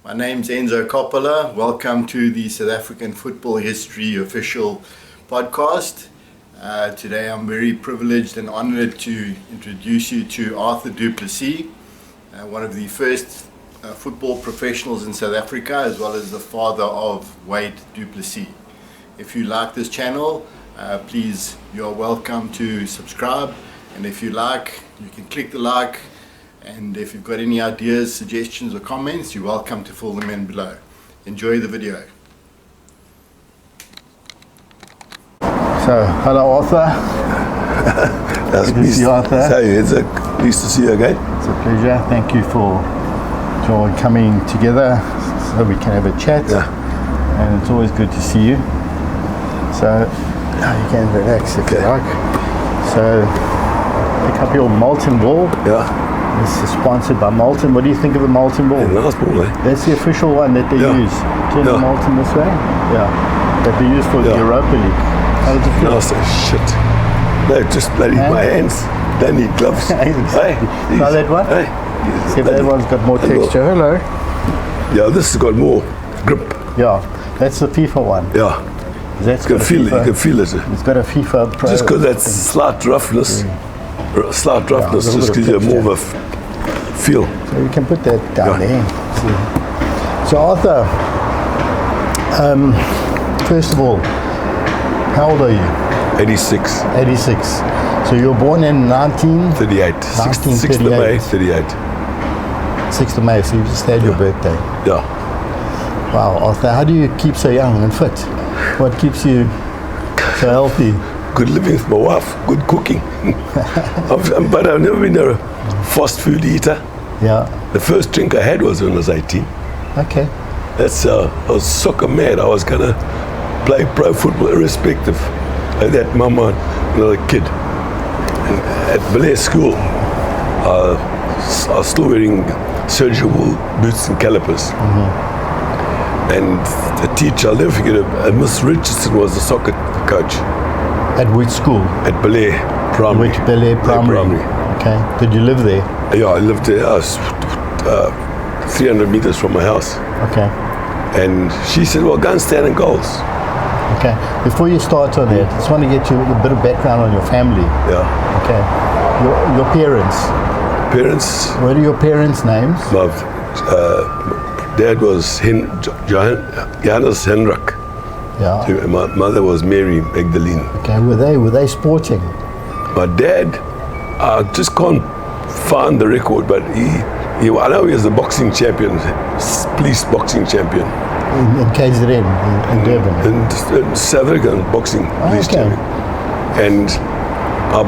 My name's Enzo Coppola. Welcome to the South African Football History official podcast. Today I'm very privileged and honored to introduce you to Wade Du Plessis, one of the first football professionals in South Africa, as well as the father of Wade Du Plessis. If you like this channel, please, you're welcome to subscribe, and if you like, you can click the like. And if you've got any ideas, suggestions or comments, you're welcome to fill them in below. Enjoy the video. So, hello Arthur. That's Good to see you, Arthur. So it's nice to see you again. It's a pleasure. Thank you for coming together so we can have a chat. Yeah. And it's always good to see you. So, now you can relax if you like. So, pick up your molten ball. Yeah. This is sponsored by Molten. What do you think of the Molten ball? Yeah, nice ball, eh? That's the official one that they use. Turn the Molten this way. Yeah. That they use for the Europa League. How does it feel? Nice shit. No, just bloody my hands. Don't need gloves. Hey, try that one. Hey. See if that one's got more texture. Hello. Yeah, this has got more grip. Yeah, that's the FIFA one. Yeah. That's you can feel it. You can feel it. It's got a FIFA Pro. Just because that's slight roughness. Slight roughness just gives you more of a feel. So you can put that down there. So Arthur, first of all, how old are you? 86. 86. So you were born in 38. 6th of May, 38. 6th of May, so you just had your birthday. Yeah. Wow, Arthur, how do you keep so young and fit? What keeps you so healthy? Good living with my wife, good cooking. But I've never been a fast food eater. Yeah. The first drink I had was when I was 18. Okay. That's I was soccer mad. I was gonna play pro football irrespective of that mama when I was a kid. And at Ballet School, I was still wearing surgical boots and calipers. Mm-hmm. And the teacher, I'll never forget it, Miss Richardson was the soccer coach. At which school? At Ballet Primary. Which Ballet Primary? Okay. Did you live there? Yeah, I lived there. I was 300 meters from my house. Okay. And she said, well, go and stand in goals. Okay. Before you start on that, I just want to get you a bit of background on your family. Yeah. Okay. Your parents. Parents? What are your parents' names? My dad was Johannes Henrik. Yeah. My mother was Mary Magdalene. Okay, were they sporting? My dad, I just can't find the record, but I know he was a boxing champion, police boxing champion. In KZN, in Durban? In South African boxing police champion. And I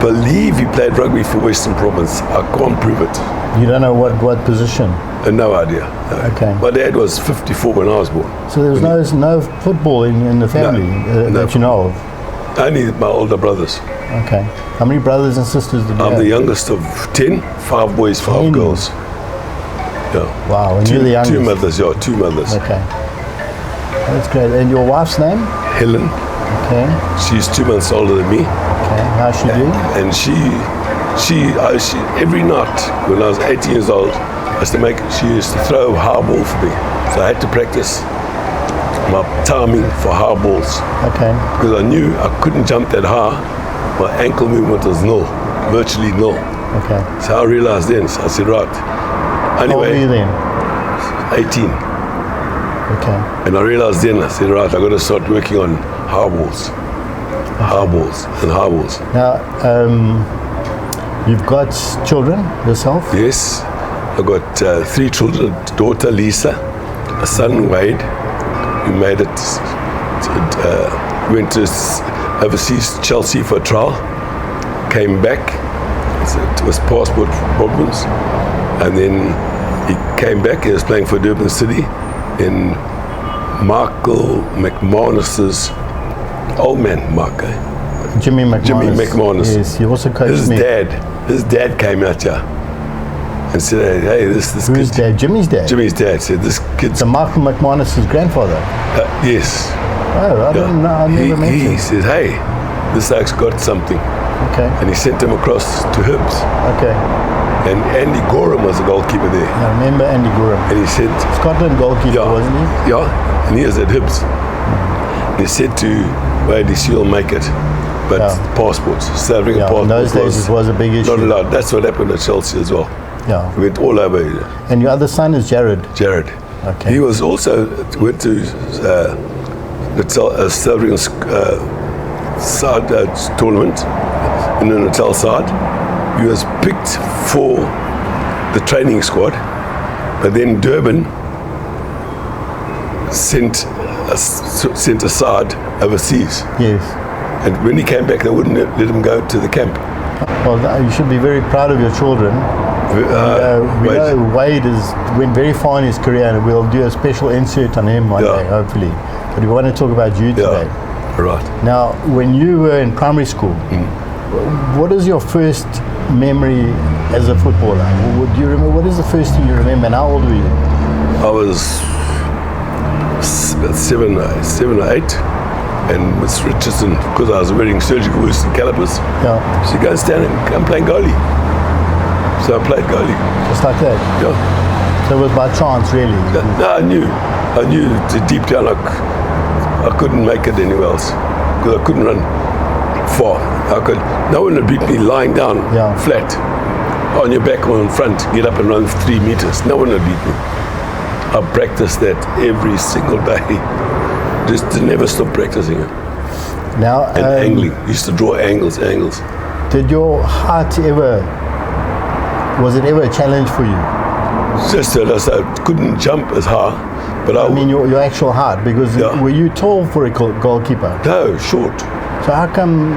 believe he played rugby for Western Province. I can't prove it. You don't know what position? No idea. No. Okay. My dad was 54 when I was born. So there was no football in the family that you know of? Only my older brothers. Okay. How many brothers and sisters did you have? I'm the youngest of 10, 5 boys, 5 girls. Yeah. Wow, and you're the youngest? 2 mothers, yeah, 2 mothers. Okay. That's great. And your wife's name? Helen. Okay. She's 2 months older than me. Okay. How's she doing? And she every night when I was 18 years old, she used to throw a high ball for me. So I had to practice my timing for high balls. Okay. Because I knew I couldn't jump that high. My ankle movement was nil, virtually nil. Okay. So I realized then, so I said, right. Anyway. How old were you then? 18. Okay. And I realized then, I said, right, I got to start working on high balls. High balls and high balls. Now, you've got children yourself? Yes. I've got 3 children, a daughter Lisa, a son Wade, who made it, went to overseas Chelsea for a trial, came back, it was passport problems, and then he came back, he was playing for Durban City in Michael McManus's old man, Mark. Jimmy McManus. Jimmy McManus. Yes, he also coached me. His dad came out here and said, hey, this Who's kid. dad? Jimmy's dad? Jimmy's dad said, this kid's... So Michael McManus' grandfather? Yes. Oh, I didn't know, I never met him. He said, hey, this oak's got something. Okay. And he sent him across to Hibs. Okay. And Andy Gorham was the goalkeeper there. I remember Andy Gorham. And he said, Scotland goalkeeper, wasn't he? Yeah, and he was at Hibs. He said to Wade, you'll make it. But passports, serving a passport. In those days it was a big issue. Not allowed. That's what happened at Chelsea as well. Yeah. We went all over. And your other son is Jared? Jared. Okay. He was also, went to the Serving side tournament in the Natal side. He was picked for the training squad, but then Durban sent a side overseas. Yes. And when he came back, they wouldn't let him go to the camp. Well, you should be very proud of your children. We know Wade went very far in his career, and we'll do a special insert on him one day, hopefully. But we want to talk about you today. Right. Now, when you were in primary school, what is your first memory as a footballer? Do you remember? What is the first thing you remember? And how old were you? I was about 7 or 8, and Miss Richardson, because I was wearing surgical boots and calipers, she goes stand and I'm playing goalie. So I played goalie. Just like that? Yeah. So it was by chance, really? No, I knew deep down I couldn't make it anywhere else, because I couldn't run far. No one would beat me lying down flat on your back or in front, get up and run 3 meters. No one would beat me. I practiced that every single day. Just to never stop practicing it. Now, and angling. Used to draw angles. Did your heart was it ever a challenge for you? Just that I couldn't jump as high, but I mean your actual heart, because were you tall for a goalkeeper? No, short. So how come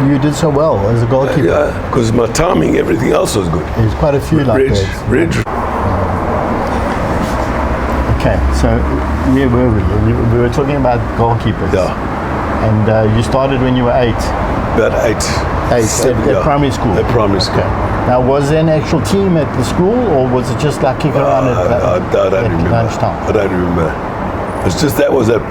you did so well as a goalkeeper? Yeah, because my timing, everything else was good. There's quite a few like that. Reg. Okay, so where were we? We were talking about goalkeepers. Yeah. And you started when you were 8? About 8. At primary school? At primary school. Okay. Now, was there an actual team at the school, or was it just like kicking around I don't remember. lunchtime? I don't remember. It's just that was one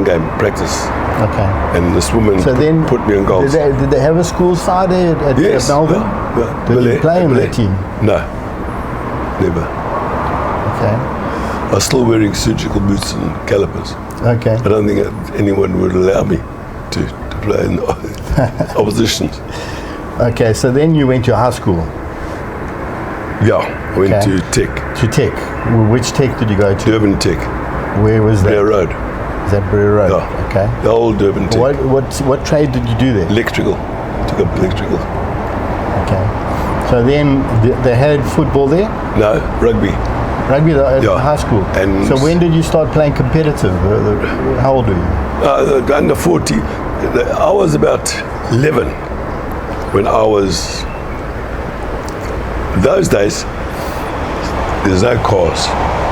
game practice. Okay. And this woman put me on goals. Did they have a school side at Melbourne? Yeah. Did you play in that team? No, never. Okay. I was still wearing surgical boots and calipers. Okay. I don't think anyone would allow me to play in opposition. Okay, so then you went to high school. Yeah, I went to Tech. To Tech. Which Tech did you go to? Durban Tech. Where was that? Breer Road. Is that Breer Road? Yeah. Okay. The old Durban Tech. What trade did you do there? Electrical. Took up electrical. Okay. So then they had football there? No, rugby. Rugby at high school. And so when did you start playing competitive? How old were you? Under 40. I was about 11 when I was. Those days, there's no cars.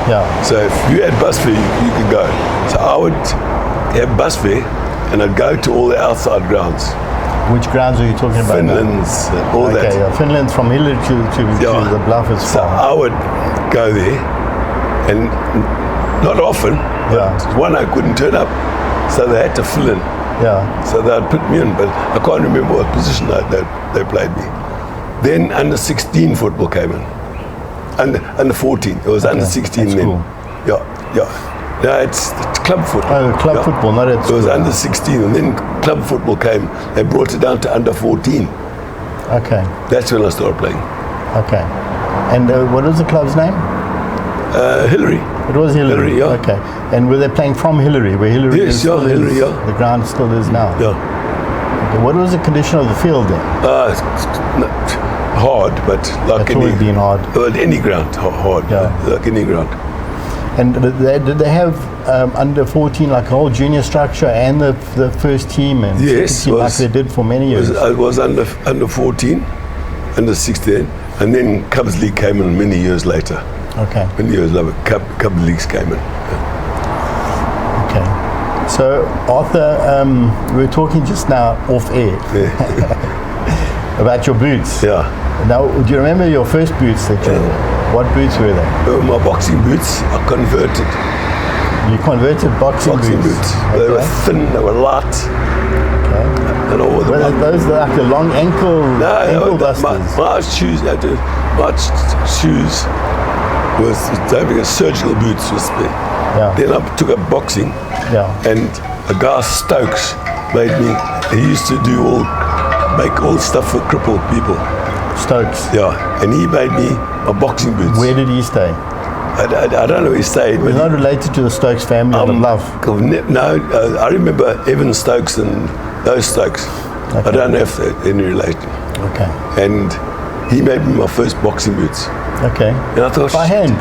Yeah. So if you had bus fare, you could go. So I would have bus fare, and I'd go to all the outside grounds. Which grounds are you talking about? Finland's, all that. Okay, Finland's from Hillary to the Bluff is So I would go there, and not often, but one I couldn't turn up, so they had to fill in. Yeah. So they'd put me in, but I can't remember what position they played me. Then under 16 football came in. Under 14. It was under 16 then. Cool. Yeah. No, it's club football. Oh, club football, not at school. It was under 16, and then club football came. They brought it down to under 14. Okay. That's when I started playing. Okay. And what was the club's name? Hillary. It was Hillary. Yeah. Okay. And were they playing from Hillary? Where Hillary is? Yes, Hillary, yeah. The ground still is now. Yeah. Okay. What was the condition of the field then? Hard, but like it's always been hard. Any ground, hard. Yeah. Like any ground. And did they have under 14 like a whole junior structure and the first team and yes, team like they did for many years? I was under 14, under 16, and then Cubs League came in many years later. Okay. Many years later, Cubs Leagues came in. Okay. So Arthur, we were talking just now off air about your boots. Yeah. Now, do you remember your first boots that you wore? What boots were they? My boxing boots are converted. You converted boxing boots? Okay. They were thin, they were light, Okay. And I wore the Well, those are like the long ankle busters. my shoes, shoes was having a surgical boots was there. Yeah. Then I took up boxing, Yeah. and a guy Stokes made me. He used to make all stuff for crippled people. Stokes. Yeah, and he made me my boxing boots. Where did he stay? I don't know where he stayed. He's not related to the Stokes family out of love. No, I remember Evan Stokes and those Stokes. Okay. I don't know if they're any relation. Okay. And he made me my first boxing boots. Okay. And I thought, By hand.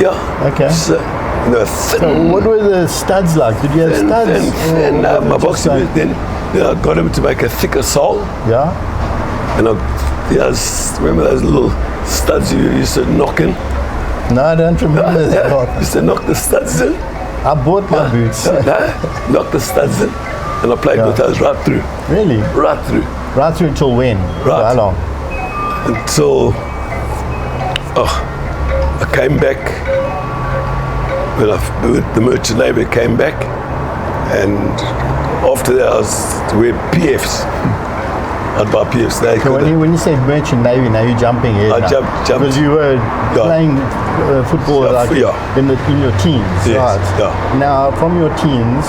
yeah. Okay. So, thin, So what were the studs like? Did you have studs? thin, Or my just boxing like- boots. Then I got him to make a thicker sole. Yeah. And remember those little studs you used to knock in? No, I don't remember that. Used to knock the studs in. I bought my boots. Knock the studs in. And I played with those right through. Really? Right through. Right through until when? For Right. how long? Until I came back. When the Merchant Navy came back. And after that I was to wear PFs. I'd buy PFs. So when you say Merchant Navy, now you're jumping ahead. I now. jumped. Because you were playing football Yeah, like yeah. in your teens, Yes, right? yeah. Now, from your teens,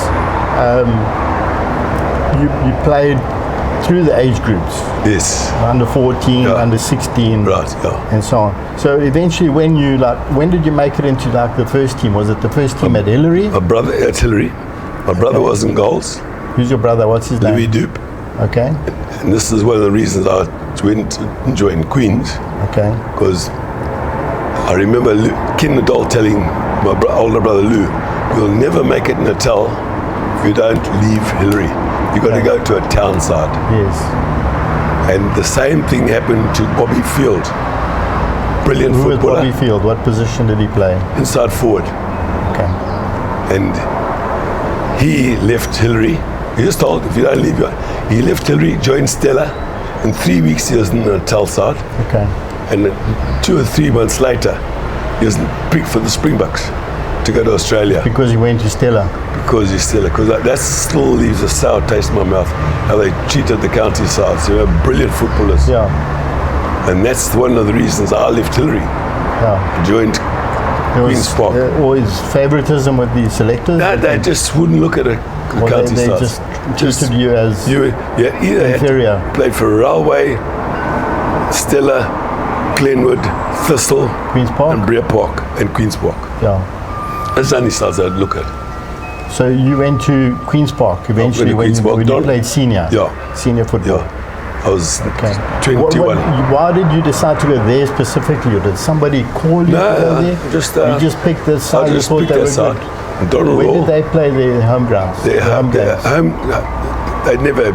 you played through the age groups, Yes. under 14, Yeah. under 16, Right, yeah. and so on. So eventually, when did you make it into like the first team? Was it the first team at Hillary? My brother at Hillary. My brother was in goals. Who's your brother? What's his Louis name? Du. Okay, And this is one of the reasons I went and joined Queens. okay, Because I remember Ken Nadal telling my older brother Lou, you'll never make it in Natal if you don't leave Hillary. You've got to go to a town side. yes. And the same thing happened to Bobby Field. Brilliant Who was footballer. Bobby Field? What position did he play? Inside forward. Okay, And he left Hillary. He was told, if you don't leave, he left Hillary, joined Stella. In 3 weeks, he was in the Natal side. okay. And 2 or 3 months later, he was picked for the Springboks to go to Australia. Because he went to Stella. Because he's Stella. Because that still leaves a sour taste in my mouth. How they treated the county sides. They were brilliant footballers. Yeah, And that's one of the reasons I left Hillary. yeah. Joined There Queen's was Park. always favoritism with the selectors. No, they just wouldn't look at the Or county they sides. just treated you as You either had inferior. to play for Railway, Stella, Glenwood, Thistle, Queen's Park. and Brea Park, and Queen's Park. Yeah. That's the only sides I'd look at. So you went to Queen's Park eventually went to Queen's Park. when you played senior. Yeah. Senior football. Yeah. I was Okay. 21. Why did you decide to go there specifically? Or did somebody call you to go there? You just picked the side. I you just thought picked they that were side. good. And Donald Where Raw, did they play their home grounds? they never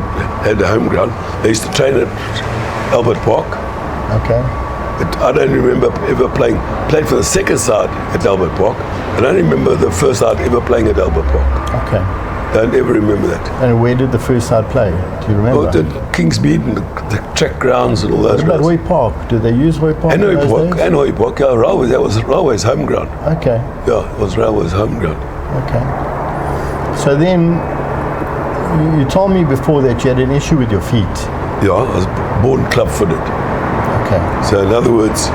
had a home ground. They used to train at Albert Park. Okay. But I don't remember ever played for the second side at Albert Park. I don't remember the first side ever playing at Albert Park. Okay. Don't ever remember that. And where did the first side play? Do you remember? Oh, the Kingsmead and the track grounds and all those What about grounds. Hoy Park? Did they use Hoy Park? And in Hoy those Park, days? and Hoy Park. Yeah, Railway, that was Railway's home ground. Okay. Yeah, it was Railway's home ground. Okay. So then, you told me before that you had an issue with your feet. Yeah, I was born club-footed. Okay. So in other words,